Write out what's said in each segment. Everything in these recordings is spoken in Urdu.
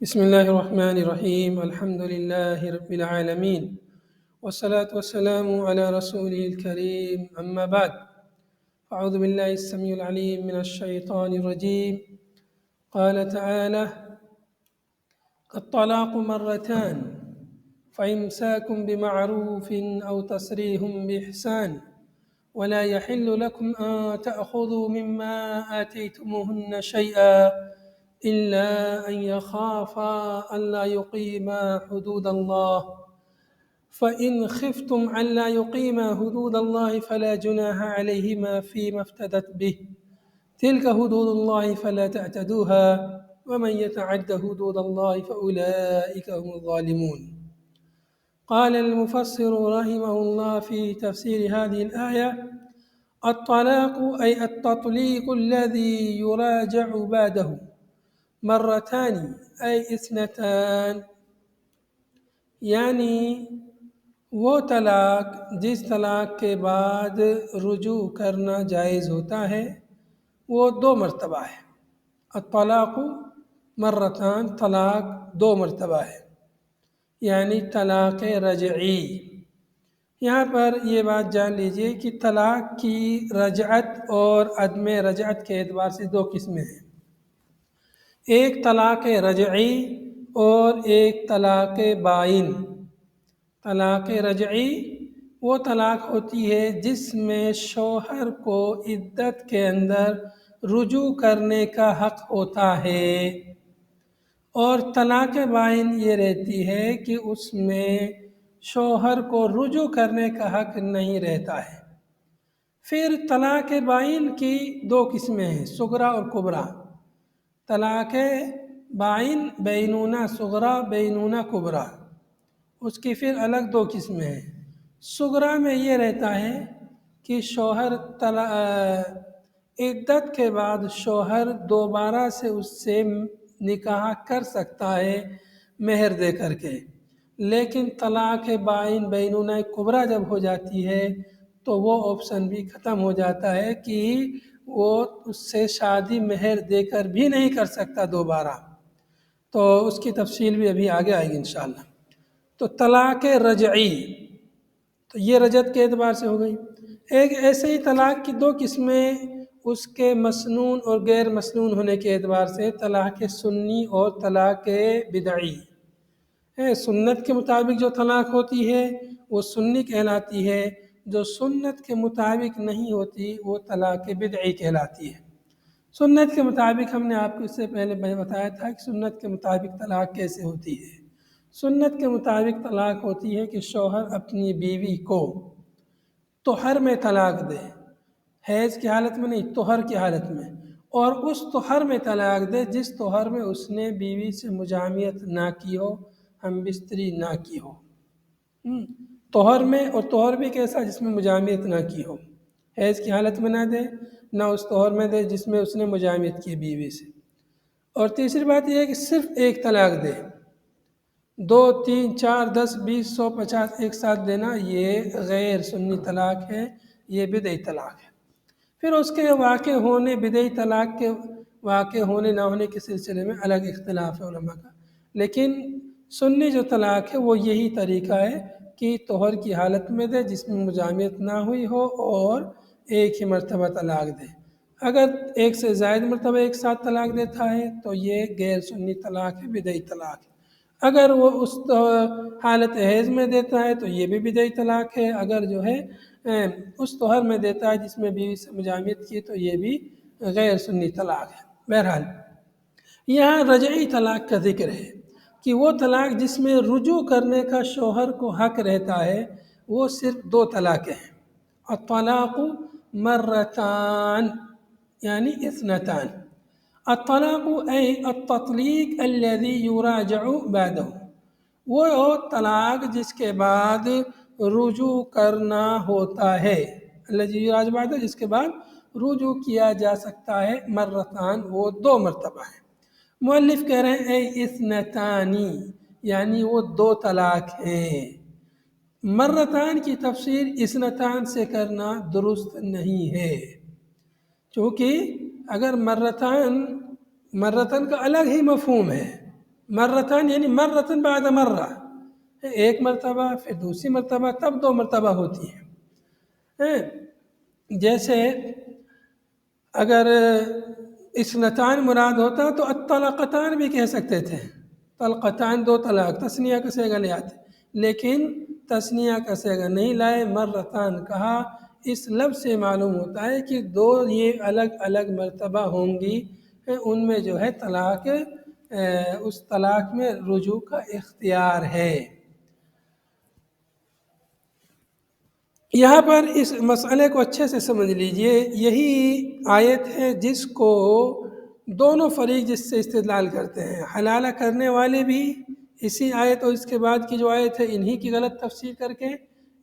بسم الله الرحمن الرحيم الحمد لله رب العالمين والصلاة والسلام على رسوله الكريم أما بعد أعوذ بالله السميع العليم من الشيطان الرجيم قال تعالى الطلاق مرتان فإمساك بمعروف أو تسريح بإحسان ولا يحل لكم أن تأخذوا مما آتيتموهن شيئا إلا أن يخافا ألا يقيما حدود الله فإن خفتم ألا يقيما حدود الله فلا جناح عليهما فيما افتدت به تلك حدود الله فلا تعتدوها ومن يتعد حدود الله فأولئك هم الظالمون. قال المفسر رحمه الله في تفسير هذه الآية: الطلاق أي التطليق الذي يراجع بعده مرتان أي اثنتان، یعنی وہ طلاق جس طلاق کے بعد رجوع کرنا جائز ہوتا ہے وہ 2 مرتبہ ہے۔ الطلاق مرتان، طلاق 2 مرتبہ ہے، یعنی طلاق رجعی۔ یہاں پر یہ بات جان لیجئے کہ طلاق کی رجعت اور عدم رجعت کے اعتبار سے 2 قسمیں ہیں، ایک طلاق رجعی اور ایک طلاق بائن۔ طلاق رجعی وہ طلاق ہوتی ہے جس میں شوہر کو عدت کے اندر رجوع کرنے کا حق ہوتا ہے، اور طلاق بائن یہ رہتی ہے کہ اس میں شوہر کو رجوع کرنے کا حق نہیں رہتا ہے۔ پھر طلاق بائن کی 2 قسمیں ہیں، صغریٰ اور کبریٰ۔ طلاق بائن بینونہ صغریٰ، بینونہ کبریٰ، اس کی پھر الگ 2 قسمیں ہیں۔ صغریٰ میں یہ رہتا ہے کہ شوہر عدت کے بعد شوہر دوبارہ سے اس سے نکاح کر سکتا ہے مہر دے کر کے، لیکن طلاق بائن بینونہ کبریٰ جب ہو جاتی ہے تو وہ آپشن بھی ختم ہو جاتا ہے کہ وہ اس سے شادی مہر دے کر بھی نہیں کر سکتا دوبارہ۔ تو اس کی تفصیل بھی ابھی آگے آئے گی انشاءاللہ۔ تو طلاق رجعی تو یہ رجعت کے اعتبار سے ہو گئی۔ ایک ایسے ہی طلاق کی 2 قسمیں اس کے مسنون اور غیر مسنون ہونے کے اعتبار سے، طلاق سنی اور طلاق بدعی۔ سنت کے مطابق جو طلاق ہوتی ہے وہ سنی کہلاتی ہے، جو سنت کے مطابق نہیں ہوتی وہ طلاق بدعی کہلاتی ہے۔ سنت کے مطابق ہم نے آپ کو اس سے پہلے بتایا تھا کہ سنت کے مطابق طلاق کیسے ہوتی ہے۔ سنت کے مطابق طلاق ہوتی ہے کہ شوہر اپنی بیوی کو طہر میں طلاق دے، حیض کی حالت میں نہیں، طہر کی حالت میں، اور اس طہر میں طلاق دے جس طہر میں اس نے بیوی سے مجامعت نہ کی ہو، ہم بستری نہ کی ہو۔ طہر میں، اور طہر بھی کیسا؟ جس میں مجامعت نہ کی ہو، حیض کی حالت میں نہ دے، نہ اس طہر میں دے جس میں اس نے مجامعت کی بیوی سے۔ اور تیسری بات یہ ہے کہ صرف ایک طلاق دے، 2 3 4 10 20 100 50 ایک ساتھ دینا یہ غیر سنی طلاق ہے، یہ بدعی طلاق ہے۔ پھر اس کے واقع ہونے، بدعی طلاق کے واقع ہونے نہ ہونے کے سلسلے میں الگ اختلاف ہے علماء کا، لیکن سنی جو طلاق ہے وہ یہی طریقہ ہے کہ طہر کی حالت میں دے جس میں مجامعت نہ ہوئی ہو، اور ایک ہی مرتبہ طلاق دے۔ اگر ایک سے زائد مرتبہ ایک ساتھ طلاق دیتا ہے تو یہ غیر سنی طلاق ہے، بدعی طلاق ہے۔ اگر وہ اس حالت حیض میں دیتا ہے تو یہ بھی بدعی طلاق ہے، اگر جو ہے اس طہر میں دیتا ہے جس میں بیوی سے مجامعت کی تو یہ بھی غیر سنی طلاق ہے۔ بہرحال یہاں رجعی طلاق کا ذکر ہے کہ وہ طلاق جس میں رجوع کرنے کا شوہر کو حق رہتا ہے، وہ صرف 2 طلاقیں ہیں۔ الطلاق مرتان یعنی اثنتان۔ الطلاق ای التطلیق الذی یراجع بعدہ، وہ طلاق جس کے بعد رجوع کرنا ہوتا ہے، الذی یراجع بعدہ جس کے بعد رجوع کیا جا سکتا ہے، مرتان وہ 2 مرتبہ ہیں۔ مؤلف کہہ رہے ہیں اے اثنتانی، یعنی وہ 2 طلاق ہیں۔ مرتان کی تفسیر اثنتان سے کرنا درست نہیں ہے، کیونکہ اگر مرتان کا الگ ہی مفہوم ہے، مرتان یعنی مرتن بعد مرہ، ایک مرتبہ پھر دوسری مرتبہ تب دو مرتبہ ہوتی ہے۔ جیسے اگر اثنتان مراد ہوتا تو الطلقتان بھی کہہ سکتے تھے، طلقتان دو طلاق، تثنیہ کا صیغہ لے آتے، لیکن تثنیہ کا صیغہ نہیں لائے، مرتان کہا۔ اس لفظ سے معلوم ہوتا ہے کہ دو یہ الگ الگ مرتبہ ہوں گی، ان میں جو ہے طلاق، اس طلاق میں رجوع کا اختیار ہے۔ یہاں پر اس مسئلے کو اچھے سے سمجھ لیجئے، یہی آیت ہے جس کو دونوں فریق جس سے استدلال کرتے ہیں، حلالہ کرنے والے بھی اسی آیت اور اس کے بعد کی جو آیت ہے انہی کی غلط تفسیر کر کے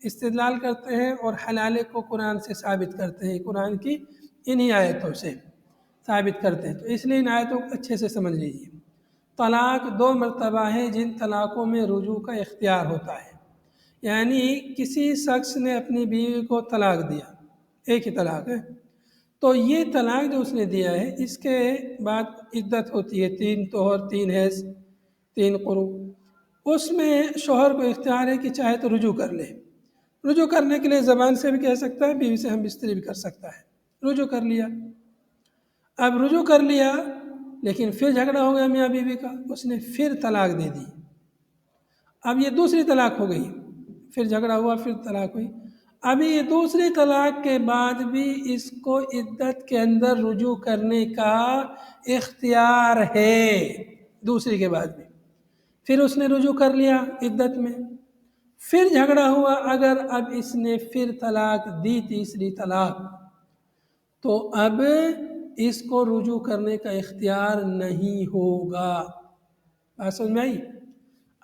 استدلال کرتے ہیں، اور حلالے کو قرآن سے ثابت کرتے ہیں، قرآن کی انہی آیتوں سے ثابت کرتے ہیں۔ تو اس لیے ان آیتوں کو اچھے سے سمجھ لیجئے۔ طلاق دو مرتبہ ہیں جن طلاقوں میں رجوع کا اختیار ہوتا ہے، یعنی کسی شخص نے اپنی بیوی کو طلاق دیا، ایک ہی طلاق ہے، تو یہ طلاق جو اس نے دیا ہے اس کے بعد عدت ہوتی ہے، 3 طہر، 3 حیض، 3 قروء۔ اس میں شوہر کو اختیار ہے کہ چاہے تو رجوع کر لے، رجوع کرنے کے لیے زبان سے بھی کہہ سکتا ہے، بیوی سے ہم بستری بھی کر سکتا ہے، رجوع کر لیا۔ اب رجوع کر لیا لیکن پھر جھگڑا ہو گیا میاں بیوی کا، اس نے پھر طلاق دے دی، اب یہ دوسری طلاق ہو گئی، پھر جھگڑا ہوا پھر طلاق ہوئی، ابھی یہ دوسری طلاق کے بعد بھی اس کو عدت کے اندر رجوع کرنے کا اختیار ہے، دوسری کے بعد بھی۔ پھر اس نے رجوع کر لیا عدت میں، پھر جھگڑا ہوا، اگر اب اس نے پھر طلاق دی، تیسری طلاق، تو اب اس کو رجوع کرنے کا اختیار نہیں ہوگا۔ بات سمجھ میں آئی؟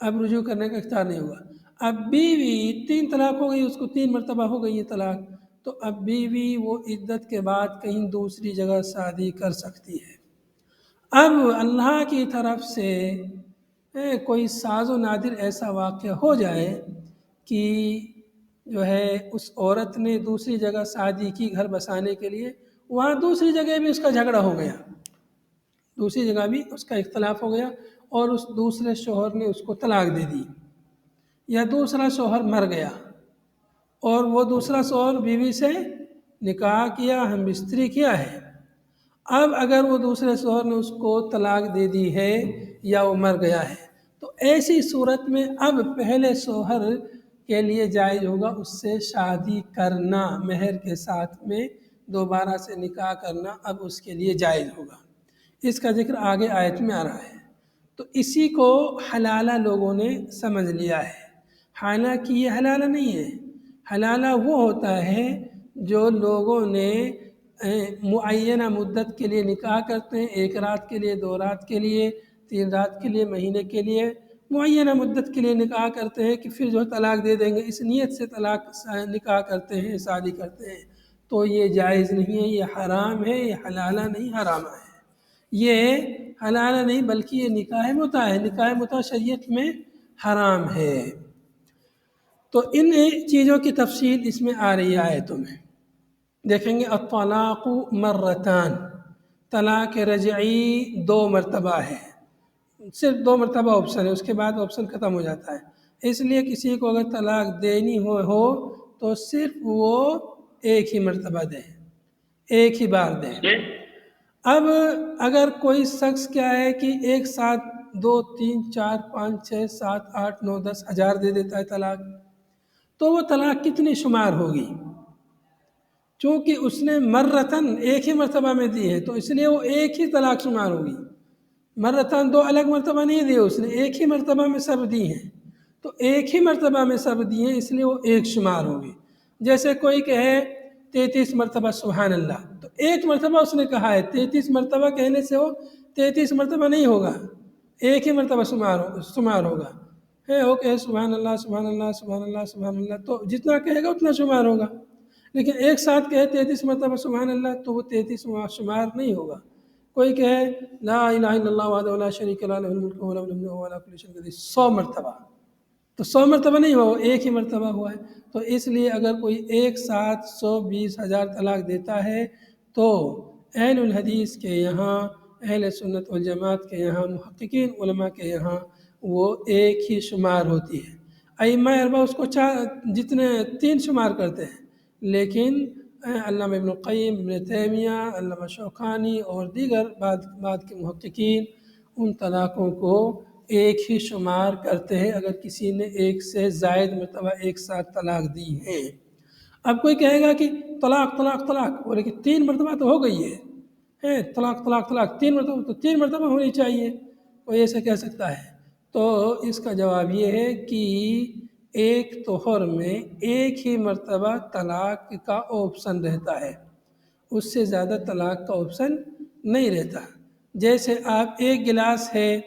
اب رجوع کرنے کا اختیار نہیں ہوگا۔ اب بیوی 3 طلاق ہو گئی، اس کو 3 مرتبہ ہو گئی یہ طلاق، تو اب بیوی وہ عدت کے بعد کہیں دوسری جگہ شادی کر سکتی ہے۔ اب اللہ کی طرف سے کوئی ساز و نادر ایسا واقعہ ہو جائے کہ جو ہے اس عورت نے دوسری جگہ شادی کی گھر بسانے کے لیے، وہاں دوسری جگہ بھی اس کا جھگڑا ہو گیا، دوسری جگہ بھی اس کا اختلاف ہو گیا، اور اس دوسرے شوہر نے اس کو طلاق دے دی، یا دوسرا شوہر مر گیا اور وہ دوسرا شوہر بیوی سے نکاح کیا، ہم بستری کیا ہے، اب اگر وہ دوسرے شوہر نے اس کو طلاق دے دی ہے یا وہ مر گیا ہے، تو ایسی صورت میں اب پہلے شوہر کے لیے جائز ہوگا اس سے شادی کرنا، مہر کے ساتھ میں دوبارہ سے نکاح کرنا اب اس کے لیے جائز ہوگا۔ اس کا ذکر آگے آیت میں آ رہا ہے۔ تو اسی کو حلالہ لوگوں نے سمجھ لیا ہے، حالانکہ یہ حلالہ نہیں ہے۔ حلالہ وہ ہوتا ہے جو لوگوں نے معینہ مدت کے لیے نکاح کرتے ہیں، 1 رات کے لیے، 2 رات کے لیے، 3 رات کے لیے، مہینے کے لیے، معینہ مدت کے لیے نکاح کرتے ہیں کہ پھر جو طلاق دے دیں گے، اس نیت سے نکاح کرتے ہیں، شادی کرتے ہیں، تو یہ جائز نہیں ہے، یہ حرام ہے، یہ حلالہ نہیں، حرامہ ہے۔ یہ حلالہ نہیں بلکہ یہ نکاح متع ہے، نکاح متع شریعت میں حرام ہے۔ تو ان چیزوں کی تفصیل اس میں آ رہی ہے آیتوں میں، دیکھیں گے الطلاق مرتان، طلاق رجعی 2 مرتبہ ہے، صرف 2 مرتبہ آپشن ہے، اس کے بعد آپشن ختم ہو جاتا ہے، اس لیے کسی کو اگر طلاق دینی ہو تو صرف وہ ایک ہی مرتبہ دے، ایک ہی بار دے۔ اب اگر کوئی شخص کیا ہے کہ ایک ساتھ 2 3 4 5 6 7 8 9 10 ہزار دے دیتا ہے طلاق، تو وہ طلاق کتنی شمار ہوگی؟ چونکہ اس نے مرتن ایک ہی مرتبہ میں دی ہے، تو اس لیے وہ ایک ہی طلاق شمار ہوگی، مرتن 2 الگ مرتبہ نہیں دیے، اس نے ایک ہی مرتبہ میں سب دی ہیں، تو ایک ہی مرتبہ میں سب دی ہیں، اس لیے وہ ایک شمار ہوگی۔ جیسے کوئی کہے 33 مرتبہ سبحان اللہ، تو ایک مرتبہ اس نے کہا ہے، 33 مرتبہ کہنے سے وہ 33 مرتبہ نہیں ہوگا، ایک ہی مرتبہ شمار ہوگا، وہ کہے سبحان اللہ سبحان اللہ سبحان اللہ سبحان اللہ، تو جتنا کہے گا اتنا شمار ہوگا، لیکن ایک ساتھ کہے 33 مرتبہ سبحان اللہ تو وہ 33 شمار نہیں ہوگا۔ کوئی کہے لا الہ الا اللہ وحدہ لا شریک لہ لہ الملک ولہ الحمد وهو علی کل شیء قدیر 100 مرتبہ، تو 100 مرتبہ نہیں ہوا، وہ ایک ہی مرتبہ ہوا ہے۔ تو اس لیے اگر کوئی ایک ساتھ 120,000 طلاق دیتا ہے تو اہل الحدیث کے یہاں اہل سنت والجماعت کے یہاں، محققین علماء کے یہاں وہ ایک ہی شمار ہوتی ہے۔ ائمہ اربعہ اس کو جتنے 3 شمار کرتے ہیں، لیکن علامہ ابن القیم، ابن تیمیہ، علامہ شوکانی اور دیگر بعد کے محققین ان طلاقوں کو ایک ہی شمار کرتے ہیں اگر کسی نے ایک سے زائد مرتبہ ایک ساتھ طلاق دی ہے۔ اب کوئی کہے گا کہ طلاق طلاق طلاق، بولے کہ 3 مرتبہ تو ہو گئی ہے، طلاق طلاق طلاق 3 مرتبہ تو 3 مرتبہ ہونی چاہیے، کوئی ایسے کہہ سکتا ہے؟ تو اس کا جواب یہ ہے کہ ایک طہر میں ایک ہی مرتبہ طلاق کا آپشن رہتا ہے، اس سے زیادہ طلاق کا آپشن نہیں رہتا۔ جیسے آپ ایک گلاس ہے،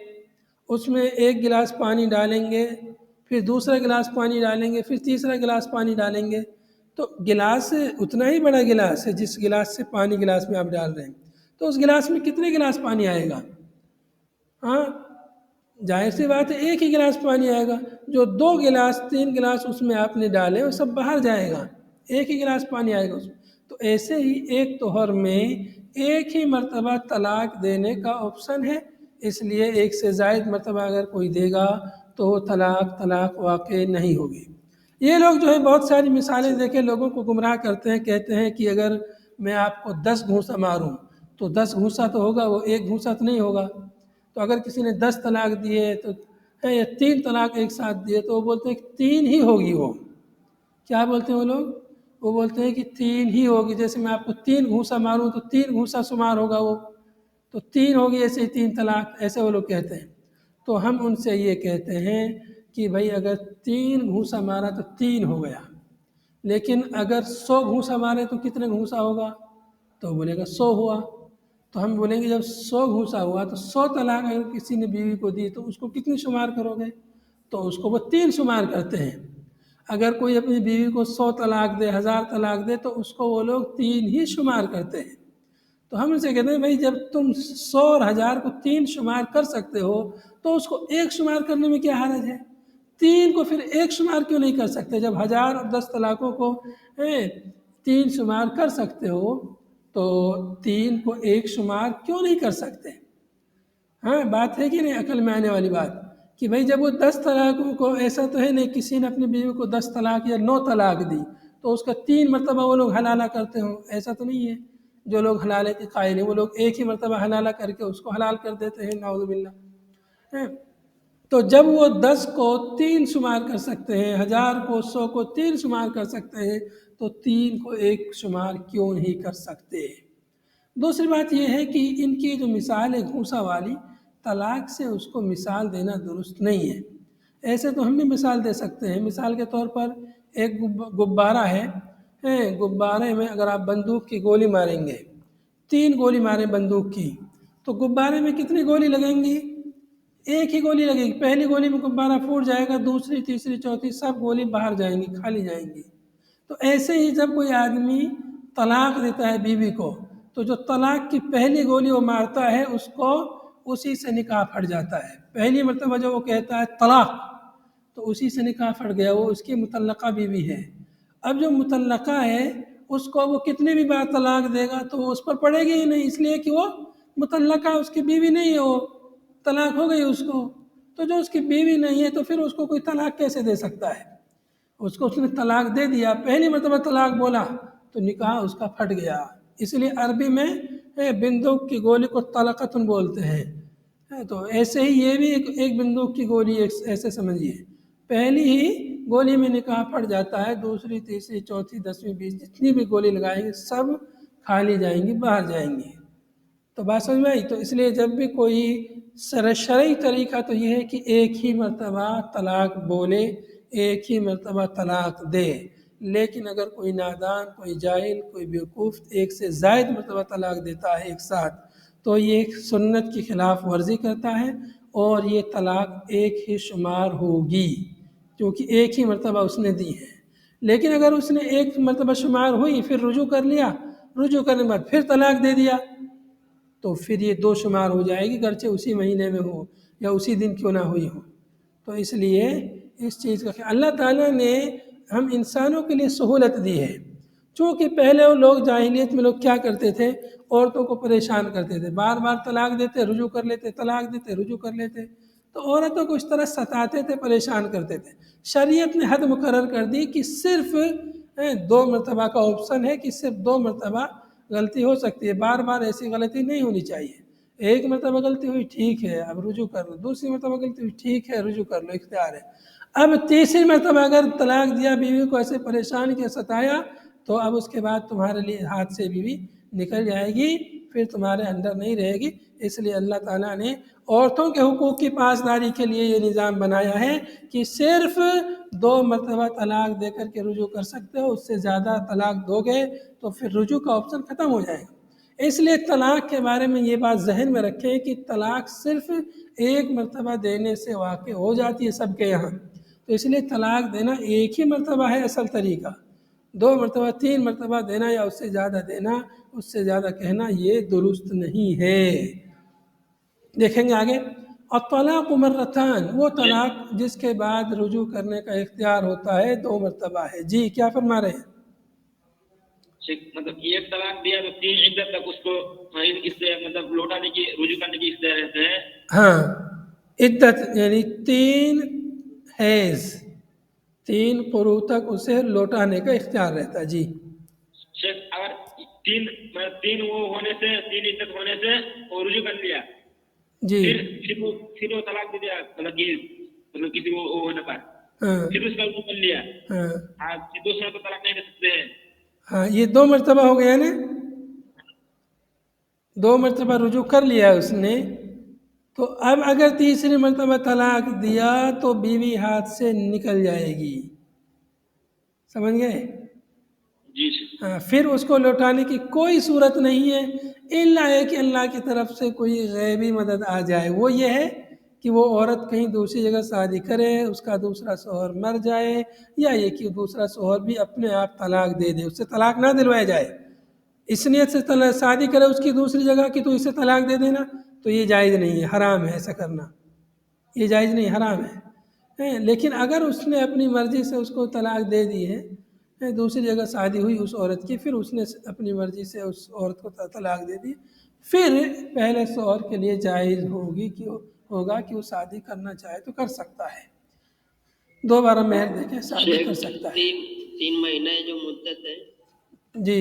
اس میں ایک گلاس پانی ڈالیں گے، پھر دوسرا گلاس پانی ڈالیں گے، پھر تیسرا گلاس پانی ڈالیں گے، تو گلاس اتنا ہی بڑا گلاس ہے جس گلاس سے پانی گلاس میں آپ ڈال رہے ہیں، تو اس گلاس میں کتنے گلاس پانی آئے گا؟ ہاں، ظاہر سی بات ہے ایک ہی گلاس پانی آئے گا۔ جو 2 گلاس 3 گلاس اس میں آپ نے ڈالے وہ سب باہر جائے گا، ایک ہی گلاس پانی آئے گا اس میں۔ تو ایسے ہی ایک طہر میں ایک ہی مرتبہ طلاق دینے کا آپشن ہے، اس لیے ایک سے زائد مرتبہ اگر کوئی دے گا تو وہ طلاق واقع نہیں ہوگی۔ یہ لوگ جو ہے بہت ساری مثالیں دے کے لوگوں کو گمراہ کرتے ہیں، کہتے ہیں کہ اگر میں آپ کو 10 گھونسا ماروں تو 10 گھونسا تو ہوگا، وہ ایک گھونسا تو نہیں ہوگا۔ تو اگر کسی نے 10 طلاق دیے تو یا 3 طلاق ایک ساتھ دیے تو وہ بولتے ہیں کہ 3 ہی ہوگی۔ وہ کیا بولتے ہیں وہ لوگ؟ وہ بولتے ہیں کہ 3 ہی ہوگی، جیسے میں آپ کو 3 گھونسا ماروں تو 3 گھونسا شمار ہوگا، وہ تو 3 ہوگی، ایسے ہی 3 طلاق، ایسے وہ لوگ کہتے ہیں۔ تو ہم ان سے یہ کہتے ہیں کہ بھائی اگر 3 گھونسا مارا تو 3 ہو گیا، لیکن اگر 100 گھونسا مارے تو کتنے گھونسا ہوگا؟ تو بولے گا 100 ہوا۔ تو ہم بولیں گے جب 100 گھونسا ہوا تو 100 طلاق اگر کسی نے بیوی کو دی تو اس کو کتنی شمار کرو گے؟ تو اس کو وہ 3 شمار کرتے ہیں۔ اگر کوئی اپنی بیوی کو 100 طلاق دے، 1000 طلاق دے تو اس کو وہ لوگ 3 ہی شمار کرتے ہیں۔ تو ہم ان سے کہتے ہیں بھائی جب تم 100 اور 1000 کو 3 شمار کر سکتے ہو تو اس کو 1 شمار کرنے میں کیا حرج ہے؟ 3 کو پھر 1 شمار کیوں نہیں کر سکتے؟ جب 1000 اور 10 طلاقوں کو 3 شمار کر سکتے ہو تو 3 کو 1 شمار کیوں نہیں کر سکتے؟ ہاں، بات ہے کہ نہیں عقل میں آنے والی بات، کہ بھائی جب وہ 10 طلاقوں کو، ایسا تو ہے نہیں کسی نے اپنی بیوی کو 10 طلاق یا 9 طلاق دی تو اس کا 3 مرتبہ وہ لوگ حلالہ کرتے ہوں، ایسا تو نہیں ہے۔ جو لوگ حلالے کے قائل ہیں وہ لوگ ایک ہی مرتبہ حلالہ کر کے اس کو حلال کر دیتے ہیں، نعوذ باللہ۔ تو جب وہ 10 کو 3 شمار کر سکتے ہیں، 1000 کو 100 کو 3 شمار کر سکتے ہیں تو 3 کو 1 شمار کیوں نہیں کر سکتے؟ دوسری بات یہ ہے کہ ان کی جو مثال ہے گھونسا والی، طلاق سے اس کو مثال دینا درست نہیں ہے۔ ایسے تو ہم بھی مثال دے سکتے ہیں، مثال کے طور پر ایک غبارہ ہے، غبارے میں اگر آپ بندوق کی گولی ماریں گے، 3 گولی ماریں بندوق کی تو غبارے میں کتنی گولی لگیں گی؟ ایک ہی گولی لگے گی۔ پہلی گولی میں غبارہ پھوٹ جائے گا، دوسری تیسری چوتھی سب گولی باہر جائیں گی، کھالی جائیں گی۔ تو ایسے ہی جب کوئی آدمی طلاق دیتا ہے بیوی کو تو جو طلاق کی پہلی گولی وہ مارتا ہے اس کو اسی سے نکاح پھٹ جاتا ہے۔ پہلی مرتبہ جو وہ کہتا ہے طلاق تو اسی سے نکاح پھٹ گیا، وہ اس کی مطلقہ بیوی ہے۔ اب جو مطلقہ ہے اس کو وہ کتنی بھی بار طلاق دے گا تو وہ اس پر پڑے گی ہی نہیں، اس لیے کہ وہ مطلقہ اس کی بیوی نہیں ہے، وہ طلاق ہو گئی اس کو۔ تو جو اس کی بیوی نہیں ہے تو پھر اس کو کوئی طلاق کیسے دے سکتا ہے؟ اس نے طلاق دے دیا، پہلی مرتبہ طلاق بولا تو نکاح اس کا پھٹ گیا۔ اس لیے عربی میں بندوق کی گولی کو طلقتن بولتے ہیں۔ تو ایسے ہی یہ بھی ایک بندوق کی گولی ایسے سمجھیے، پہلی ہی گولی میں نکاح پھٹ جاتا ہے، دوسری تیسری چوتھی 10ویں 20 جتنی بھی گولی لگائیں گے سب کھالی جائیں گی، باہر جائیں گی۔ تو بات سمجھ میں آئی؟ تو اس لیے جب بھی کوئی شرعی طریقہ تو یہ ہے کہ ایک ہی مرتبہ طلاق بولے، ایک ہی مرتبہ طلاق دے، لیکن اگر کوئی نادان، کوئی جاہل، کوئی بیوقوف ایک سے زائد مرتبہ طلاق دیتا ہے ایک ساتھ تو یہ سنت کی خلاف ورزی کرتا ہے اور یہ طلاق ایک ہی شمار ہوگی کیونکہ ایک ہی مرتبہ اس نے دی ہے۔ لیکن اگر اس نے ایک مرتبہ شمار ہوئی پھر رجوع کر لیا، رجوع کرنے کے بعد پھر طلاق دے دیا تو پھر یہ 2 شمار ہو جائے گی، گرچہ اسی مہینے میں ہو یا اسی دن کیوں نہ ہوئی ہو۔ تو اس لیے اس چیز کا اللہ تعالیٰ نے ہم انسانوں کے لیے سہولت دی ہے، چونکہ پہلے وہ لوگ جاہلیت میں لوگ کیا کرتے تھے، عورتوں کو پریشان کرتے تھے، بار بار طلاق دیتے، رجوع کر لیتے، طلاق دیتے، رجوع کر لیتے، تو عورتوں کو اس طرح ستاتے تھے، پریشان کرتے تھے۔ شریعت نے حد مقرر کر دی کہ صرف 2 مرتبہ کا آپشن ہے، کہ صرف 2 مرتبہ غلطی ہو سکتی ہے، بار بار ایسی غلطی نہیں ہونی چاہیے۔ ایک مرتبہ غلطی ہوئی ٹھیک ہے، اب رجوع کر لو، دوسری مرتبہ غلطی ہوئی ٹھیک ہے، رجوع کر لو، اختیار ہے۔ اب تیسری مرتبہ اگر طلاق دیا، بیوی کو ایسے پریشان کیا، ستایا، تو اب اس کے بعد تمہارے لیے ہاتھ سے بیوی نکل جائے گی، پھر تمہارے اندر نہیں رہے گی۔ اس لیے اللہ تعالیٰ نے عورتوں کے حقوق کی پاسداری کے لیے یہ نظام بنایا ہے کہ صرف 2 مرتبہ طلاق دے کر کے رجوع کر سکتے ہو، اس سے زیادہ طلاق دو گے تو پھر رجوع کا آپشن ختم ہو جائے گا۔ اس لیے طلاق کے بارے میں یہ بات ذہن میں رکھیں کہ طلاق صرف 1 مرتبہ دینے سے واقع ہو جاتی ہے سب کے یہاں، تو اس لیے طلاق دینا ایک ہی مرتبہ ہے اصل طریقہ۔ 2 مرتبہ 3 مرتبہ دینا یا اس سے زیادہ دینا، اس سے زیادہ کہنا، یہ درست نہیں ہے۔ دیکھیں گے آگے، الطلاق مرتان، وہ طلاق جس کے بعد رجوع کرنے کا اختیار ہوتا ہے 2 مرتبہ ہے۔ جی کیا فرما رہے ہیں؟ مطلب ایک طلاق دیا تو 3 عدت تک اس کو اس سے مطلب لوٹانے کی، رجوع کرنے کی اختیار رہتے ہیں۔ ہاں، عدت یعنی 3 حیض، 3 قروء تک اسے لوٹانے کا اختیار رہتا ہے۔ جی شیخ اگر 3 وہ ہونے سے، 3 عدت ہونے سے وہ رجوع کر لیا، جی پھر وہ طلاق دے دیا، مطلب کسی وہ ہونے پر، ہاں پھر اس کا رجوع کر لیا، ہاں دوسرا تو طلاق نہیں دے سکتے ہیں۔ ہاں، یہ 2 مرتبہ ہو گیا نا، 2 مرتبہ رجوع کر لیا اس نے، تو اب اگر تیسری مرتبہ طلاق دیا تو بیوی ہاتھ سے نکل جائے گی، سمجھ گئے؟ جی ہاں، پھر اس کو لوٹانے کی کوئی صورت نہیں ہے، الا ہے کہ اللہ کی طرف سے کوئی غیبی مدد آ جائے۔ وہ یہ ہے کہ وہ عورت کہیں دوسری جگہ شادی کرے، اس کا دوسرا شوہر مر جائے، یا یہ کہ دوسرا شوہر بھی اپنے آپ طلاق دے دے، اس سے طلاق نہ دلوایا جائے، اس نیت سے شادی کرے اس کی دوسری جگہ کہ تو اسے طلاق دے دینا، تو یہ جائز نہیں ہے، حرام ہے ایسا کرنا، یہ جائز نہیں، حرام ہے۔ لیکن اگر اس نے اپنی مرضی سے اس کو طلاق دے دی ہے، دوسری جگہ شادی ہوئی اس عورت کی، پھر اس نے اپنی مرضی سے اس عورت کو طلاق دے دی، پھر پہلے شوہر کے لیے جائز ہوگا کہ وہ شادی کرنا چاہے تو کر سکتا ہے، دوبارہ مہر دے کے شادی کر سکتا ہے۔ 3 مہینے جو مدت ہے، جی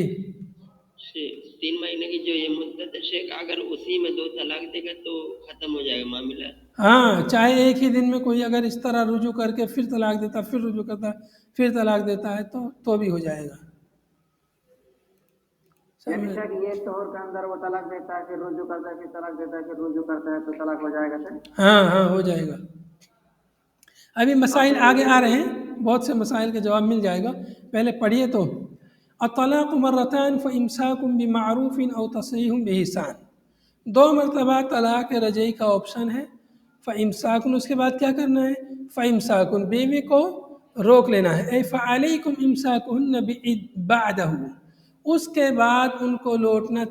3 مہینے کی جو یہ مدت ہے شیخ، اگر اسی میں 2 طلاق دے گا تو ختم ہو جائے گا معاملہ؟ ہاں، چاہے ایک ہی دن میں کوئی اگر اس طرح رجوع کر کے پھر طلاق دیتا، پھر رجوع کرتا، پھر طلاق دیتا ہے تو بھی ہو جائے گا۔ یعنی سر یہ شوہر کے اندر وہ طلاق دیتا ہے، پھر رجوع کرتا ہے، پھر طلاق دیتا ہے، پھر رجوع کرتا ہے، تو طلاق ہو جائے گا سر؟ ہاں ہو جائے گا۔ ابھی مسائل آگے آ رہے ہیں، بہت سے مسائل کا جواب مل جائے گا، پہلے پڑھیے تو۔ الطلاق مرتان فامساک بمعروف او تسریح باحسان، 2 مرتبہ طلاق رجعی کا آپشن ہے۔ فامساک، اس کے بعد کیا کرنا ہے؟ فامساک، بیوی کو روک لینا ہے، اے فعلیکم امساکہن بعدہ، اس کے بعد ان کو لوٹنا،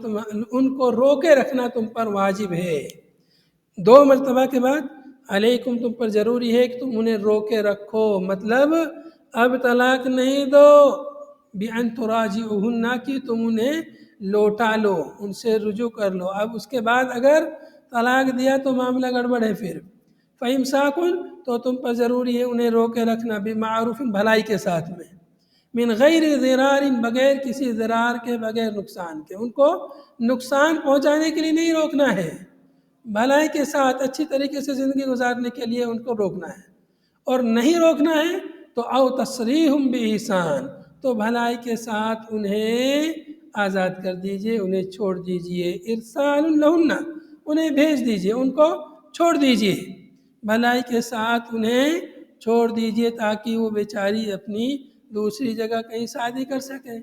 ان کو روکے رکھنا تم پر واجب ہے۔ 2 مرتبہ کے بعد علیکم، تم پر ضروری ہے کہ تم انہیں روکے رکھو، مطلب اب طلاق نہیں دو، بأن تراجعوہن، کہ تم انہیں لوٹا لو، ان سے رجوع کر لو۔ اب اس کے بعد اگر طلاق دیا تو معاملہ گڑبڑ ہے پھر۔ فإمساک، تو تم پر ضروری ہے انہیں روکے رکھنا، بمعروف، بھلائی کے ساتھ میں، من غیر ضرار، بغیر کسی ضرار کے، بغیر نقصان کے، ان کو نقصان پہنچانے کے لیے نہیں روکنا ہے، بھلائی کے ساتھ اچھی طریقے سے زندگی گزارنے کے لیے ان کو روکنا ہے۔ اور نہیں روکنا ہے تو او تسریح باحسان، تو بھلائی کے ساتھ انہیں آزاد کر دیجئے، انہیں چھوڑ دیجئے، ارسال لہن، انہیں بھیج دیجئے، ان کو چھوڑ دیجئے، بھلائی کے ساتھ انہیں چھوڑ دیجئے، تاکہ وہ بیچاری اپنی دوسری جگہ کہیں شادی کر سکیں۔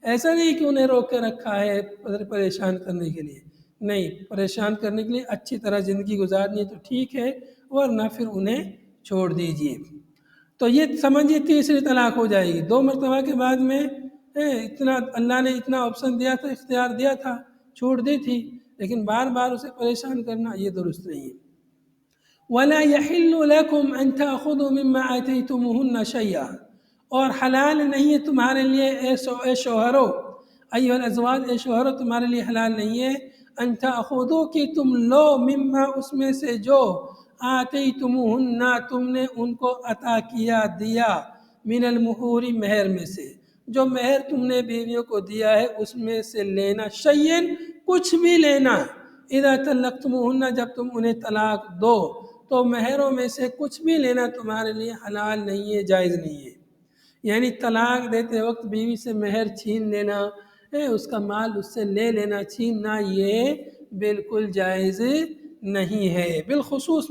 ایسا نہیں کہ انہیں روک کے رکھا ہے پریشان کرنے کے لیے، نہیں، پریشان کرنے کے لیے اچھی طرح زندگی گزارنی ہے تو ٹھیک ہے، ورنہ پھر انہیں چھوڑ دیجئے۔ تو یہ سمجھیے تیسری طلاق ہو جائے گی۔ 2 مرتبہ کے بعد میں اتنا اللہ نے اتنا آپشن دیا تھا، اختیار دیا تھا، چھوٹ دی تھی، لیکن بار بار اسے پریشان کرنا یہ درست نہیں ہے۔ وَلَا يَحِلُّ لَكُمْ أَن تَأْخُذُوا مِمَّا آتَيْتُمُوهُنَّ شَيْئًا، اور حلال نہیں ہے تمہارے لیے اے شوہرو، ایھا الازواج اے شوہرو تمہارے لیے حلال نہیں ہے ان تاخذوا کہ تم لو مما اس میں سے جو آتیتموہن تم نے ان کو عطا کیا دیا، من المہور مہر میں سے، جو مہر تم نے بیویوں کو دیا ہے اس میں سے لینا، شیئن کچھ بھی لینا، اذا طلقتموہن جب تم انہیں طلاق دو تو مہروں میں سے کچھ بھی لینا تمہارے لیے حلال نہیں ہے، جائز نہیں ہے۔ یعنی طلاق دیتے وقت بیوی سے مہر چھین لینا، اس کا مال اس سے لے لینا، چھیننا، یہ بالکل جائز نہیں ہے۔ بالخصوص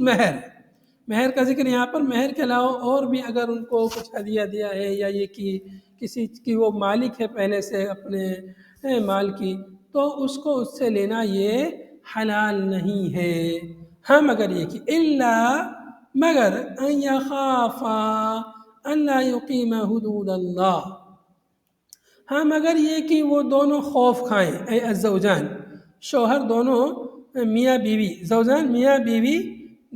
مہر کا ذکر یہاں پر مہر کے علاوہ اور بھی اگر ان کو کچھ ہدیہ دیا ہے یا یہ کہ کسی کی وہ مالک ہے پہلے سے اپنے مال کی، تو اس کو اس سے لینا یہ حلال نہیں ہے۔ ہاں مگر یہ کہ مگر ان یخافا ان لا یقیما حدود اللہ، ہاں مگر یہ کہ وہ دونوں خوف کھائیں، اے الزوجان شوہر دونوں، میاں بیوی، زوجان میاں بیوی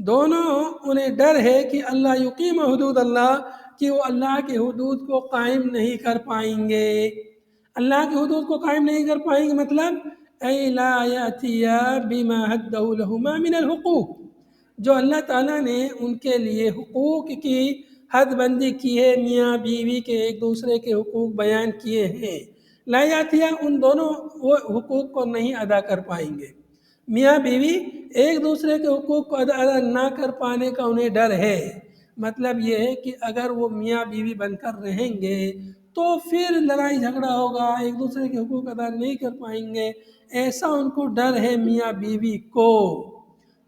دونوں، انہیں ڈر ہے کہ اللہ یقیم حدود اللہ، کہ وہ اللہ کے حدود کو قائم نہیں کر پائیں گے۔ اللہ کے حدود کو قائم نہیں کر پائیں گے مطلب اے لا یاتیا بما حدہ لہما من الحقوق، جو اللہ تعالیٰ نے ان کے لیے حقوق کی حد بندی کی ہے، میاں بیوی کے ایک دوسرے کے حقوق بیان کیے ہیں، لا یاتیا ان دونوں وہ حقوق کو نہیں ادا کر پائیں گے۔ میاں بیوی ایک دوسرے کے حقوق کو ادا نہ کر پانے کا انہیں ڈر ہے، مطلب یہ ہے کہ اگر وہ میاں بیوی بن کر رہیں گے تو پھر لڑائی جھگڑا ہوگا، ایک دوسرے کے حقوق ادا نہیں کر پائیں گے، ایسا ان کو ڈر ہے میاں بیوی کو۔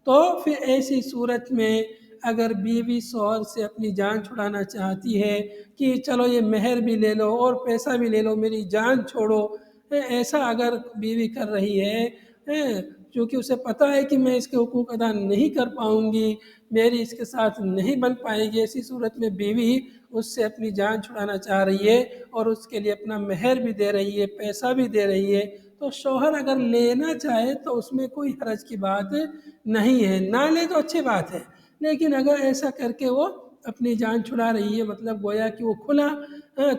تو پھر ایسی صورت میں اگر بیوی شوہر سے اپنی جان چھڑانا چاہتی ہے کہ چلو یہ مہر بھی لے لو اور پیسہ بھی لے لو، میری جان چھوڑو، ایسا اگر بیوی کر رہی ہے کیونکہ اسے پتہ ہے کہ میں اس کے حقوق ادا نہیں کر پاؤں گی، میری اس کے ساتھ نہیں بن پائے گی، ایسی صورت میں بیوی اس سے اپنی جان چھڑانا چاہ رہی ہے اور اس کے لیے اپنا مہر بھی دے رہی ہے، پیسہ بھی دے رہی ہے، تو شوہر اگر لینا چاہے تو اس میں کوئی حرج کی بات نہیں ہے، نہ لے تو اچھی بات ہے، لیکن اگر ایسا کر کے وہ اپنی جان چھڑا رہی ہے، مطلب گویا کہ وہ کھلا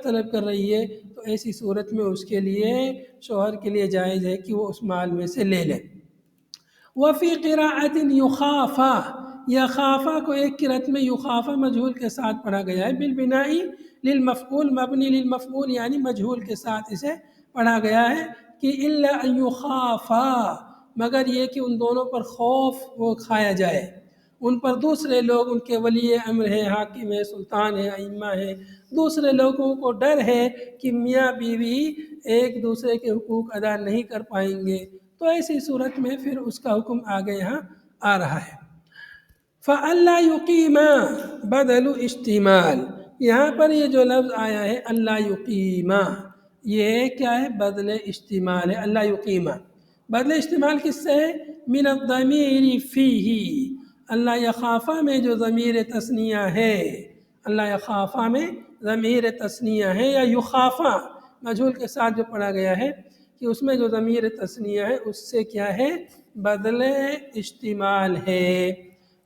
طلب کر رہی ہے، تو ایسی صورت میں اس کے لیے شوہر کے لیے جائز ہے کہ وہ اس مال میں سے لے لے۔ وفی قراءۃ یخافا، یخافا کو ایک قرأت میں یخافا مجہول کے ساتھ پڑھا گیا ہے، بالبناء للمفعول، مبنی للمفعول یعنی مجہول کے ساتھ اسے پڑھا گیا ہے کہ الا ان یخافا، مگر یہ کہ ان دونوں پر خوف وہ کھایا جائے، ان پر دوسرے لوگ، ان کے ولی امر ہے، حاکم ہے، سلطان ہے، ائمہ ہے، دوسرے لوگوں کو ڈر ہے کہ میاں بیوی ایک دوسرے کے حقوق ادا نہیں کر پائیں گے، تو ایسی صورت میں پھر اس کا حکم آگے یہاں آ رہا ہے۔ فَأَلَّا يُقِيمَا بدل اشتمال، یہاں پر یہ جو لفظ آیا ہے اللہ یقیمہ، یہ کیا ہے؟ بدل اشتمال ہے۔ اللہ یقیمہ بدل اشتمال کس سے ہے؟ من الضمیر فیہ، اللہ یخافہ میں جو ضمیر تثنیہ ہے، اللہ یخافہ میں ضمیر تثنیہ ہے، یا یخافہ مجہول کے ساتھ جو پڑھا گیا ہے کہ اس میں جو ضمیر تثنیہ ہے اس سے کیا ہے؟ بدل اشتمال ہے،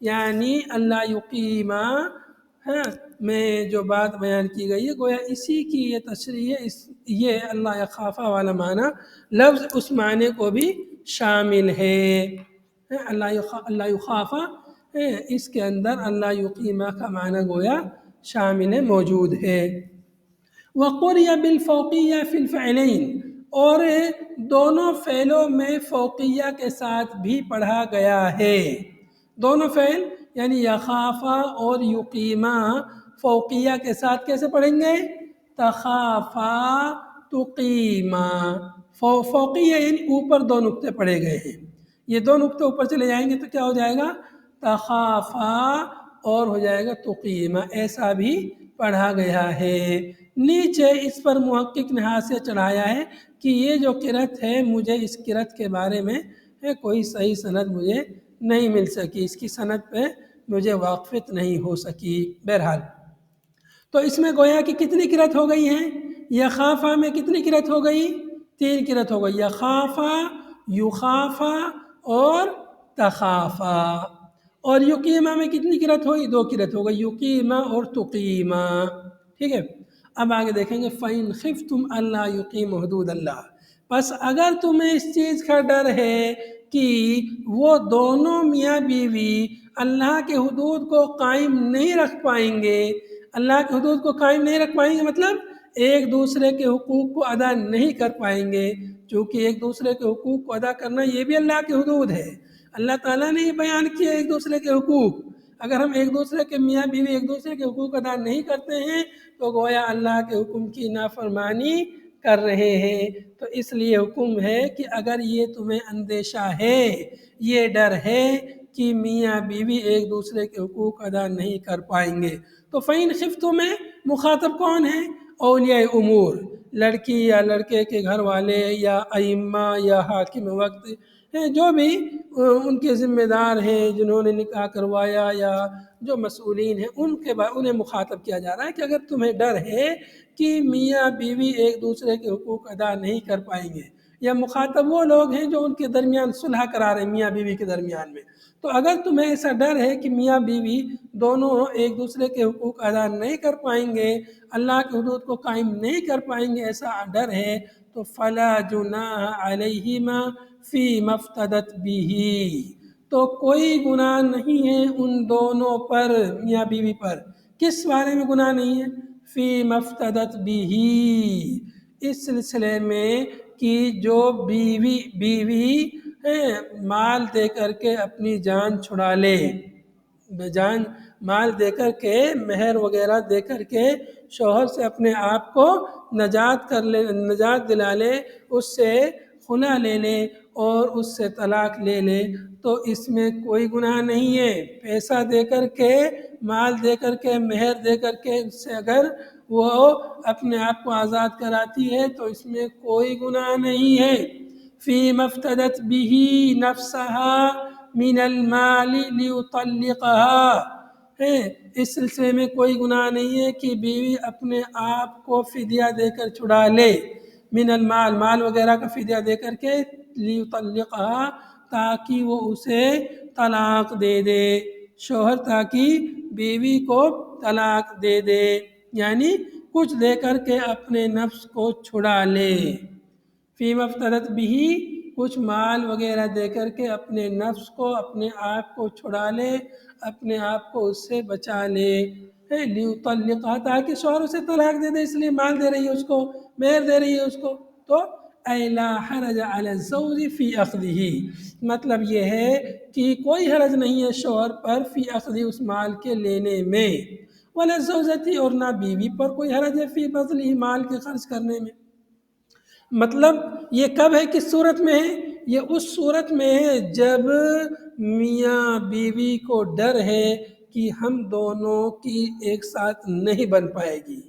یعنی اللہ یقیمہ میں جو بات بیان کی گئی ہے گویا اسی کی یہ تشریح ہے، یہ اللہ یخافہ والا معنی لفظ اس معنی کو بھی شامل ہے۔ اللہ یخافہ اس کے اندر اللہ یقیمہ کا معنی گویا شامل ہے، موجود ہے۔ وَقُرِئَ بِالْفَوْقِيَّةِ فِي الْفِعْلَيْنِ، اور دونوں فعلوں میں فوقیہ کے ساتھ بھی پڑھا گیا ہے، دونوں فعل یعنی یخافہ اور یقیمہ فوقیہ کے ساتھ کیسے پڑھیں گے؟ تخافا تقیما، فوقیہ یعنی اوپر دو نقطے پڑھے گئے ہیں، یہ دو نقطے اوپر چلے جائیں گے تو کیا ہو جائے گا؟ تخافا، اور ہو جائے گا تقیما، ایسا بھی پڑھا گیا ہے۔ نیچے اس پر محقق نے حاشیہ چڑھایا ہے کہ یہ جو قرأت ہے مجھے اس قرأت کے بارے میں کوئی صحیح سند مجھے نہیں مل سکی، اس کی سند پہ مجھے واقفیت نہیں ہو سکی۔ بہرحال تو اس میں گویا کہ کتنی قرأت ہو گئی ہیں؟ یخافہ میں کتنی قرأت ہو گئی؟ 3 قرأت ہو گئی، یخافہ، یخافہ اور تخافہ۔ اور یقیمہ میں کتنی قرأت ہوئی؟ 2 قرأت ہو گئی، یقیمہ اور تقیمہ، ٹھیک ہے۔ اب آگے دیکھیں گے فَإِنْ خِفْتُمْ أَلَّا يُقِيمُوا حُدُودَ اللَّهِ، بس اگر تمہیں اس چیز کا ڈر ہے کہ وہ دونوں میاں بیوی اللہ کے حدود کو قائم نہیں رکھ پائیں گے، اللہ کے حدود کو قائم نہیں رکھ پائیں گے مطلب ایک دوسرے کے حقوق کو ادا نہیں کر پائیں گے، چونکہ ایک دوسرے کے حقوق کو ادا کرنا یہ بھی اللہ کے حدود ہے، اللہ تعالیٰ نے یہ بیان کیا ایک دوسرے کے حقوق، اگر ہم ایک دوسرے کے میاں بیوی ایک دوسرے کے حقوق ادا نہیں کرتے ہیں تو گویا اللہ کے حکم کی نافرمانی کر رہے ہیں، تو اس لیے حکم ہے کہ اگر یہ تمہیں اندیشہ ہے، یہ ڈر ہے کہ میاں بیوی ایک دوسرے کے حقوق ادا نہیں کر پائیں گے، تو فَإِنْ خِفْتُم میں مخاطب کون ہے؟ اولیاء امور، لڑکی یا لڑکے کے گھر والے یا ائمہ یا حاکم وقت ہیں، جو بھی ان کے ذمہ دار ہیں جنہوں نے نکاح کروایا یا جو مسئولین ہیں انہیں مخاطب کیا جا رہا ہے کہ اگر تمہیں ڈر ہے کہ میاں بیوی ایک دوسرے کے حقوق ادا نہیں کر پائیں گے، یا مخاطب وہ لوگ ہیں جو ان کے درمیان صلح کرا رہے ہیں میاں بیوی کے درمیان میں، تو اگر تمہیں ایسا ڈر ہے کہ میاں بیوی دونوں ایک دوسرے کے حقوق ادا نہیں کر پائیں گے، اللہ کے حدود کو قائم نہیں کر پائیں گے، ایسا ڈر ہے تو فَلَا جُنَاحَ عَلَيْهِمَا فِي مَفْتَدَتْ بِهِ، تو کوئی گناہ نہیں ہے ان دونوں پر، میاں بیوی پر، کس بارے میں گناہ نہیں ہے؟ فی مفتدت بِهِ، اس سلسلے میں کہ جو بیوی مال دے کر کے اپنی جان چھڑا لے، جان مال دے کر کے مہر وغیرہ دے کر کے شوہر سے اپنے آپ کو نجات دلا لے، اس سے خلا لے لے اور اس سے طلاق لے لے، تو اس میں کوئی گناہ نہیں ہے، پیسہ دے کر کے مال دے کر کے مہر دے کر کے اس سے اگر وہ اپنے آپ کو آزاد کراتی ہے تو اس میں کوئی گناہ نہیں ہے، فی مفتدت بہ نفسہا من المال لیطلقہا، اس سلسلے میں کوئی گناہ نہیں ہے کہ بیوی اپنے آپ کو فدیہ دے کر چھڑا لے، من المال، مال وغیرہ کا فدیہ دے کر کے، لیطلقہا، تاکہ وہ اسے طلاق دے دے، شوہر تاکہ بیوی کو طلاق دے دے، یعنی کچھ دے کر کے اپنے نفس کو چھڑا لے، فی مفتدت بہ، کچھ مال وغیرہ دے کر کے اپنے نفس کو اپنے آپ کو چھڑا لے، اپنے آپ کو اس سے بچا لے، لیطلقہا، تاکہ شوہر اسے طلاق دے دے، اس لیے مال دے رہی ہے اس کو، مہر دے رہی ہے اس کو، تو اَيْ لَا حَرَجَ عَلَى الزَّوْجِ فِي أَخْذِهِ، مطلب یہ ہے کہ کوئی حرج نہیں ہے شوہر پر فی اخذ اس مال کے لینے میں، وَلَا الزَّوْجَةِ، اور نہ بیوی پر کوئی حرج ہے فی بذلہ، مال کے خرچ کرنے میں، مطلب یہ کب ہے، کس صورت میں ہے؟ یہ اس صورت میں ہے جب میاں بیوی کو ڈر ہے کہ ہم دونوں کی ایک ساتھ نہیں بن پائے گی،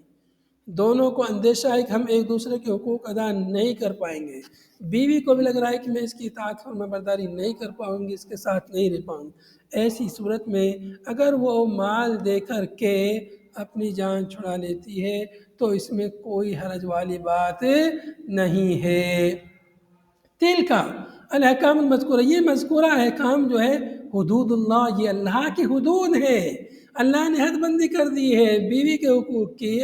دونوں کو اندیشہ ہے کہ ہم ایک دوسرے کے حقوق ادا نہیں کر پائیں گے، بیوی کو بھی لگ رہا ہے کہ میں اس کی اطاعت فرما برداری نہیں کر پاؤں گی، اس کے ساتھ نہیں رہ پاؤں گی، ایسی صورت میں اگر وہ مال دے کر کے اپنی جان چھڑا لیتی ہے تو اس میں کوئی حرج والی بات نہیں ہے۔ تلکا الاحکام المذکورہ، یہ مذکورہ احکام جو ہے حدود اللہ، یہ اللہ کی حدود ہے، اللہ نے حد بندی کر دی ہے بیوی کے حقوق کی،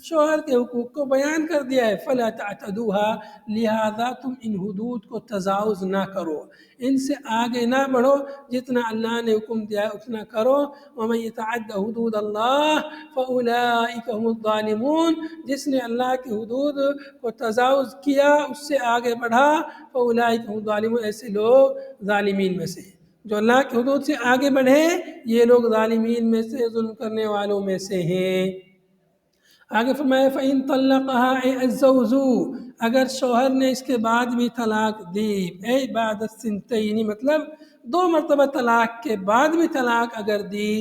شوہر کے حقوق کو بیان کر دیا ہے، فلا تعتدوها، لہذا تم ان حدود کو تجاوز نہ کرو، ان سے آگے نہ بڑھو، جتنا اللہ نے حکم دیا ہے اتنا کرو، ومن یتعد حدود اللہ فاولئک هم الظالمون، جس نے اللہ کی حدود کو تجاوز کیا، اس سے آگے بڑھا، فاولئک هم الظالمون، ایسے لوگ ظالمین میں سے ہیں، جو اللہ کی حدود سے آگے بڑھے یہ لوگ ظالمین میں سے، ظلم کرنے والوں میں سے ہیں۔ آگے فرمایا فَإِن طَلَّقَهَا أَيْ الزَّوْجُ، اگر شوہر نے اس کے بعد بھی طلاق دی، اے بعد الثنتین، مطلب 2 مرتبہ طلاق کے بعد بھی طلاق اگر دی،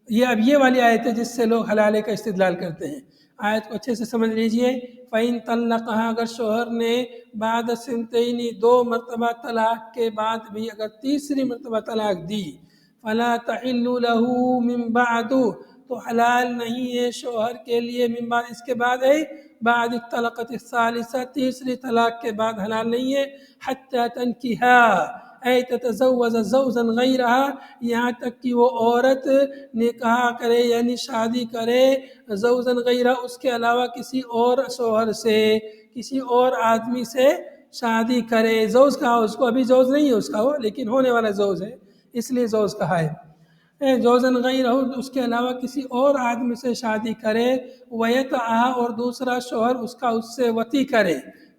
یہ اب یہ والی آیت ہے جس سے لوگ حلالے کا استدلال کرتے ہیں، آیت کو اچھے سے سمجھ لیجئے، فَإِن طَلَّقَهَا، اگر شوہر نے بعد الثنتین 2 مرتبہ طلاق کے بعد بھی اگر تیسری مرتبہ طلاق دی، فَلَا تَحِلُّ لَهُ مِن بَعْدُ، تو حلال نہیں ہے شوہر کے لیے، من بعد، اس کے بعد ہے بعد الطلقۃ الثالثہ، تیسری طلاق کے بعد حلال نہیں ہے، حتی تنکحا، اے تتزوج زوجا غیرہا، یہاں تک کہ وہ عورت نکاح کرے یعنی شادی کرے زوجا غیرہ، اس کے علاوہ کسی اور شوہر سے، کسی اور آدمی سے شادی کرے۔ زوج کہا، اس کو ابھی زوج نہیں ہے اس کا وہ، لیکن ہونے والا زوج ہے اس لیے زوج کہا ہے۔ زوجن غیرہ، اس کے علاوہ کسی اور آدمی سے شادی کرے، ویتعہا، اور دوسرا شوہر اس کا اس سے وطی کرے،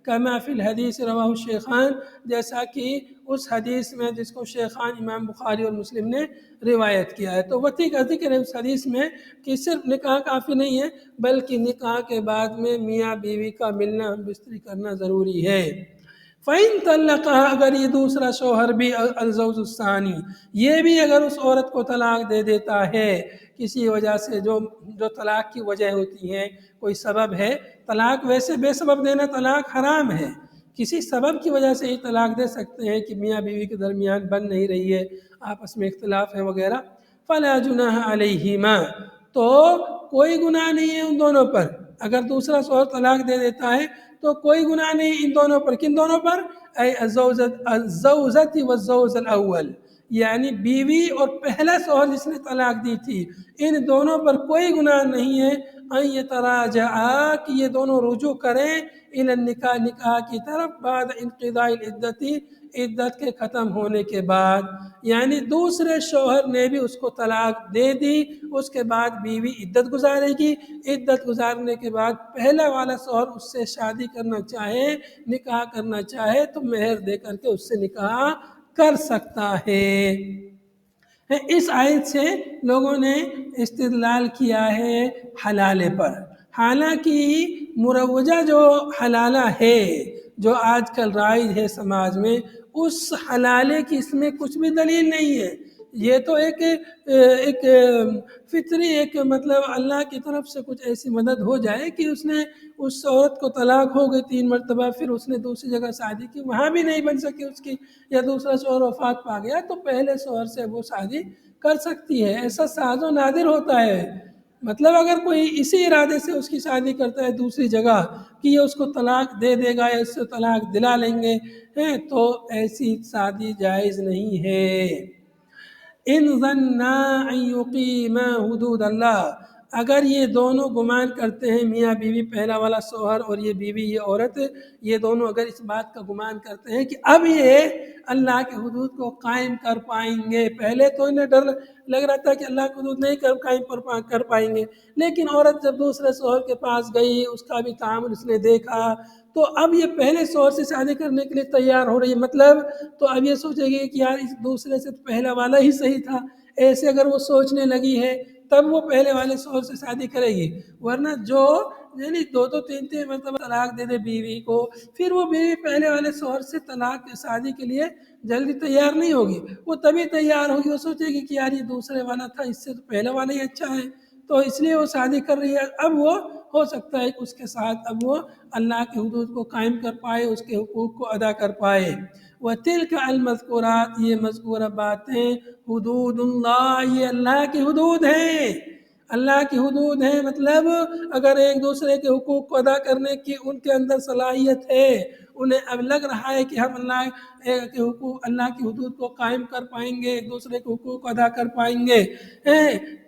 کما فی الحدیث رواہ الشیخان، جیسا کہ اس حدیث میں جس کو شیخان امام بخاری اور مسلم نے روایت کیا ہے۔ تو وطی کا ذکر ہے اس حدیث میں کہ صرف نکاح کافی نہیں ہے، بلکہ نکاح کے بعد میں میاں بیوی کا ملنا ہم بستری کرنا ضروری ہے۔ فَإِن طَلَّقَهَا، اگر یہ دوسرا شوہر بھی الزوج الثانی، یہ بھی اگر اس عورت کو طلاق دے دیتا ہے کسی وجہ سے، جو طلاق کی وجہ ہوتی ہے، کوئی سبب ہے، طلاق ویسے بے سبب دینا طلاق حرام ہے، کسی سبب کی وجہ سے ہی طلاق دے سکتے ہیں کہ میاں بیوی کے درمیان بن نہیں رہی ہے، آپس میں اختلاف ہے وغیرہ، فَلَا جُنَاحَ عَلَيْهِمَا، تو کوئی گناہ نہیں ہے ان دونوں پر۔ اگر دوسرا شوہر طلاق دے دیتا ہے تو کوئی گناہ نہیں ان دونوں پر۔ کن دونوں پر؟ اے الزوجۃ والزوج الاول، یعنی بیوی اور پہلا شوہر جس نے طلاق دی تھی، ان دونوں پر کوئی گناہ نہیں ہے ان یتراجعا، کہ یہ دونوں رجوع کریں الی النکاح، نکاح کی طرف، بعد انقضاء العدت، عدت کے ختم ہونے کے بعد، یعنی دوسرے شوہر نے بھی اس کو طلاق دے دی، اس کے بعد بیوی عدت گزارے گی، عدت گزارنے کے بعد پہلا والا شوہر اس سے شادی کرنا چاہے، نکاح کرنا چاہے تو مہر دے کر کے اس سے نکاح کر سکتا ہے۔ اس آیت سے لوگوں نے استدلال کیا ہے حلالے پر، حالانکہ مروجہ جو حلالہ ہے، جو آج کل رائج ہے سماج میں، اس حلالے کی اس میں کچھ بھی دلیل نہیں ہے۔ یہ تو ایک فطری ایک مطلب اللہ کی طرف سے کچھ ایسی مدد ہو جائے کہ اس نے اس عورت کو طلاق ہو گئی 3 مرتبہ، پھر اس نے دوسری جگہ شادی کی، وہاں بھی نہیں بن سکی اس کی، یا دوسرا شوہر وفات پا گیا تو پہلے شوہر سے وہ شادی کر سکتی ہے۔ ایسا ساز و نادر ہوتا ہے، مطلب اگر کوئی اسی ارادے سے اس کی شادی کرتا ہے دوسری جگہ کہ یہ اس کو طلاق دے دے گا یا اس سے طلاق دلا لیں گے، تو ایسی شادی جائز نہیں ہے۔ ان ظنا ان یقیما حدود اللہ، اگر یہ دونوں گمان کرتے ہیں، میاں بیوی پہلا والا شوہر اور یہ بیوی یہ عورت، یہ دونوں اگر اس بات کا گمان کرتے ہیں کہ اب یہ اللہ کے حدود کو قائم کر پائیں گے، پہلے تو انہیں ڈر لگ رہا تھا کہ اللہ کے حدود نہیں قائم کر پائیں گے، لیکن عورت جب دوسرے شوہر کے پاس گئی، اس کا بھی تعامل اس نے دیکھا، تو اب یہ پہلے شوہر سے شادی کرنے کے لیے تیار ہو رہی ہے، مطلب تو اب یہ سوچے گی کہ یار اس دوسرے سے پہلا والا ہی صحیح تھا، ایسے اگر وہ سوچنے لگی ہے تب وہ پہلے والے شوہر سے شادی کرے گی، ورنہ جو یعنی 2-3 مرتبہ طلاق دے دے بیوی کو، پھر وہ بیوی پہلے والے شوہر سے طلاق کی شادی کے لیے جلدی تیار نہیں ہوگی، وہ تبھی تیار ہوگی، وہ سوچے گی کہ یار یہ دوسرے والا تھا، اس سے تو پہلا والا ہی اچھا ہے، تو اس لیے وہ شادی کر رہی ہے۔ اب وہ ہو سکتا ہے کہ اس کے ساتھ اب وہ اللہ کے حدود کو قائم کر پائے، اس کے حقوق کو ادا کر پائے۔ وَتِلْكَ الْمَذْكُورَاتِ، یہ مذکورہ باتیں، حدود اللہ، یہ اللہ کی حدود ہیں، اللہ کی حدود ہیں، مطلب اگر ایک دوسرے کے حقوق کو ادا کرنے کی ان کے اندر صلاحیت ہے، انہیں اب لگ رہا ہے کہ ہم اللہ کے حقوق، اللہ کی حدود کو قائم کر پائیں گے، ایک دوسرے کے حقوق کو ادا کر پائیں گے،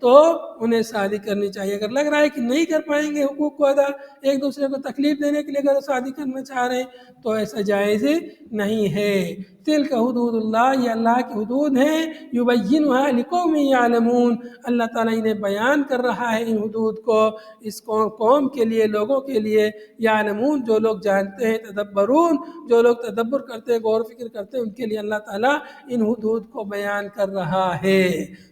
تو انہیں شادی کرنی چاہیے۔ اگر لگ رہا ہے کہ نہیں کر پائیں گے حقوق کو ادا، ایک دوسرے کو تکلیف دینے کے لیے اگر شادی کرنا چاہ رہے ہیں تو ایسا جائز نہیں ہے۔ تلک حدود اللہ، یہ اللہ کی حدود ہیں، یبینھا لقوم یعلمون، اللہ تعالیٰ انہیں بیان کر رہا ہے ان حدود کو اس قوم کے لیے، لوگوں کے لیے، یعلمون جو لوگ جانتے ہیں، تدبرون جو لوگ تدبر کرتے ہیں، غور و فکر کرتے ہیں، ان کے لیے اللہ تعالیٰ ان حدود کو بیان کر رہا ہے۔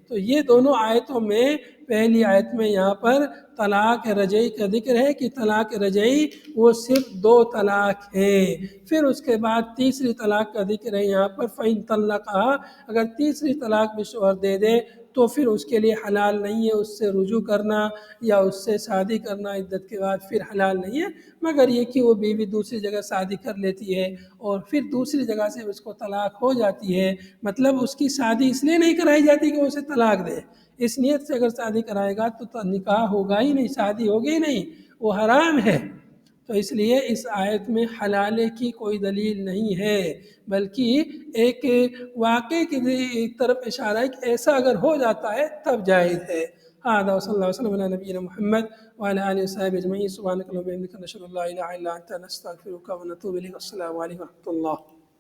تو یہ دونوں آیتوں میں، پہلی آیت میں یہاں پر طلاق رجعی کا ذکر ہے کہ طلاق رجعی وہ صرف 2 طلاق ہیں، پھر اس کے بعد تیسری طلاق کا ذکر ہے یہاں پر، فَإِن طَلَّقَهَا، اگر تیسری طلاق بھی شوہر دے دے تو پھر اس کے لیے حلال نہیں ہے اس سے رجوع کرنا یا اس سے شادی کرنا عدت کے بعد، پھر حلال نہیں ہے، مگر یہ کہ وہ بیوی دوسری جگہ شادی کر لیتی ہے اور پھر دوسری جگہ سے اس کو طلاق ہو جاتی ہے، مطلب اس کی شادی اس لیے نہیں کرائی جاتی کہ وہ اسے طلاق دے، اس نیت سے اگر شادی کرائے گا تو نکاح ہوگا ہی نہیں، شادی ہوگی ہی نہیں، وہ حرام ہے۔ تو اس لیے اس آیت میں حلالے کی کوئی دلیل نہیں ہے، بلکہ ایک واقعے کی طرف اشارہ ہے کہ ایسا اگر ہو جاتا ہے تب جائز ہے۔ هذا وصلی اللہ وسلم علی نبینا محمد وعلى آله وصحبه اجمعین، سبحانک اللہم وبحمدک، نشهد ان لا الہ الا انت، نستغفرک ونتوب الیک۔ السلام علیکم ورحمۃ اللہ۔